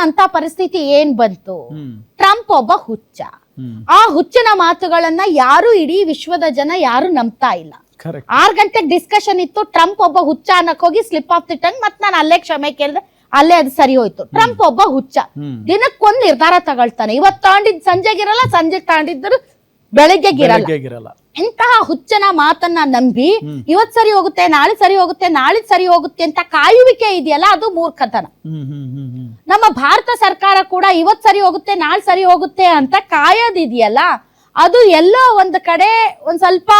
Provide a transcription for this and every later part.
ಅಂತ ಪರಿಸ್ಥಿತಿ ಏನ್ ಬಂತು? ಟ್ರಂಪ್ ಒಬ್ಬ ಹುಚ್ಚ. ಆ ಹುಚ್ಚನ ಮಾತುಗಳನ್ನ ಯಾರು ಇಡೀ ವಿಶ್ವದ ಜನ ಯಾರು ನಂಬ್ತಾ ಇಲ್ಲ. 6 ಗಂಟೆಗೆ ಡಿಸ್ಕಷನ್ ಇತ್ತು, ಟ್ರಂಪ್ ಒಬ್ಬ ಹುಚ್ಚ ಅನ್ನಕ್ ಹೋಗಿ ಸ್ಲಿಪ್ ಆಫ್ ದಿ ಟಂಗ್, ಮತ್ ನಾನು ಅಲ್ಲೇ ಕ್ಷಮೆ ಕೇಳಿದೆ, ಅಲ್ಲೇ ಅದು ಸರಿ ಹೋಯ್ತು. ಟ್ರಂಪ್ ಒಬ್ಬ ಹುಚ್ಚ, ದಿನಕ್ಕೊಂದ್ ನಿರ್ಧಾರ ತಗೊಳ್ತಾನೆ. ಇವತ್ ತಗೊಂಡಿದ್ ಸಂಜೆಗಿರಲ್ಲ, ಸಂಜೆಗ್ ತಗೊಂಡಿದ್ರು ಬೆಳಗ್ಗೆಗಿರಲ್ಲ. ಇಂತಹ ಹುಚ್ಚನ ಮಾತನ್ನ ನಂಬಿ ಇವತ್ ಸರಿ ಹೋಗುತ್ತೆ, ನಾಳೆ ಸರಿ ಹೋಗುತ್ತೆ, ನಾಳೆ ಸರಿ ಹೋಗುತ್ತೆ ಅಂತ ಕಾಯುವಿಕೆ ಇದೆಯಲ್ಲ, ಅದು ಮೂರ್ಖತನ. ನಮ್ಮ ಭಾರತ ಸರ್ಕಾರ ಕೂಡ ಇವತ್ ಸರಿ ಹೋಗುತ್ತೆ, ನಾಳೆ ಸರಿ ಹೋಗುತ್ತೆ ಅಂತ ಕಾಯೋದಿದೆಯಲ್ಲ, ಅದು ಎಲ್ಲೋ ಒಂದ್ ಕಡೆ ಒಂದ್ ಸ್ವಲ್ಪ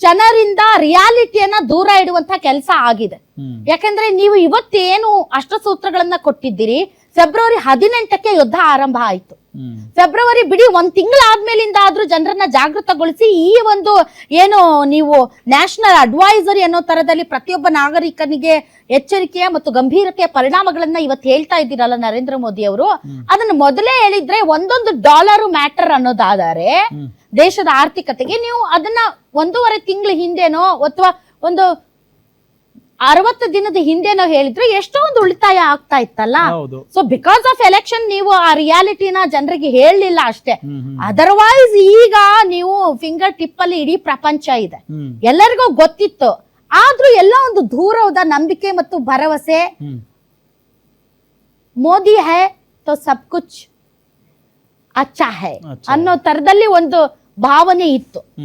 ಜನರಿಂದ ರಿಯಾಲಿಟಿಯನ್ನ ದೂರ ಇಡುವಂತ ಕೆಲಸ ಆಗಿದೆ. ಯಾಕಂದ್ರೆ ನೀವು ಇವತ್ತೇನು ಅಷ್ಟಸೂತ್ರಗಳನ್ನ ಕೊಟ್ಟಿದ್ದೀರಿ, ಫೆಬ್ರವರಿ 18ಕ್ಕೆ ಯುದ್ಧ ಆರಂಭ ಆಯ್ತು. ಫೆಬ್ರವರಿ ಬಿಡಿ 1 ತಿಂಗಳಾದ್ಮೇಲಿಂದ ಆದ್ರೂ ಜನರನ್ನ ಜಾಗೃತಗೊಳಿಸಿ ಈ ಒಂದು ಏನು ನೀವು ನ್ಯಾಷನಲ್ ಅಡ್ವೈಸರಿ ಅನ್ನೋ ತರದಲ್ಲಿ ಪ್ರತಿಯೊಬ್ಬ ನಾಗರಿಕನಿಗೆ ಎಚ್ಚರಿಕೆಯ ಮತ್ತು ಗಂಭೀರತೆಯ ಪರಿಣಾಮಗಳನ್ನ ಇವತ್ತು ಹೇಳ್ತಾ ಇದ್ದೀರಲ್ಲ ನರೇಂದ್ರ ಮೋದಿ ಅವರು, ಅದನ್ನ ಮೊದಲೇ ಹೇಳಿದ್ರೆ $1 ಮ್ಯಾಟರ್ ಅನ್ನೋದಾದರೆ ದೇಶದ ಆರ್ಥಿಕತೆಗೆ ನೀವು ಅದನ್ನ 1.5 ತಿಂಗಳ ಹಿಂದೆನೋ ಅಥವಾ ಒಂದು 60 ದಿನದ ಹಿಂದೆನೋ ಹೇಳಿದ್ರೆ ಎಷ್ಟೋ ಒಂದು ಉಳಿತಾಯ ಆಗ್ತಾ ಇತ್ತಲ್ಲ. ಸೊ ಬಿಕಾಸ್ ಆಫ್ ಎಲೆಕ್ಷನ್ ನೀವು ಆ ರಿಯಾಲಿಟಿನ ಜನರಿಗೆ ಹೇಳಲಿಲ್ಲ ಅಷ್ಟೇ. ಅದರ್ವೈಸ್ ಈಗ ನೀವು ಫಿಂಗರ್ ಟಿಪ್ ಅಲ್ಲಿ ಇಡೀ ಪ್ರಪಂಚ ಇದೆ, ಎಲ್ಲರಿಗೂ ಗೊತ್ತಿತ್ತು. ಆದ್ರೂ ಎಲ್ಲ ಒಂದು ದೂರದ ನಂಬಿಕೆ ಮತ್ತು ಭರವಸೆ, ಮೋದಿ ಹೈ ತೋ ಸಬ್ ಕುಚ್ ಅಚ್ಚಾ ಹೈ ಅನ್ನೋ ತರದಲ್ಲಿ ಒಂದು ಭಾವನೆ ಇತ್ತು.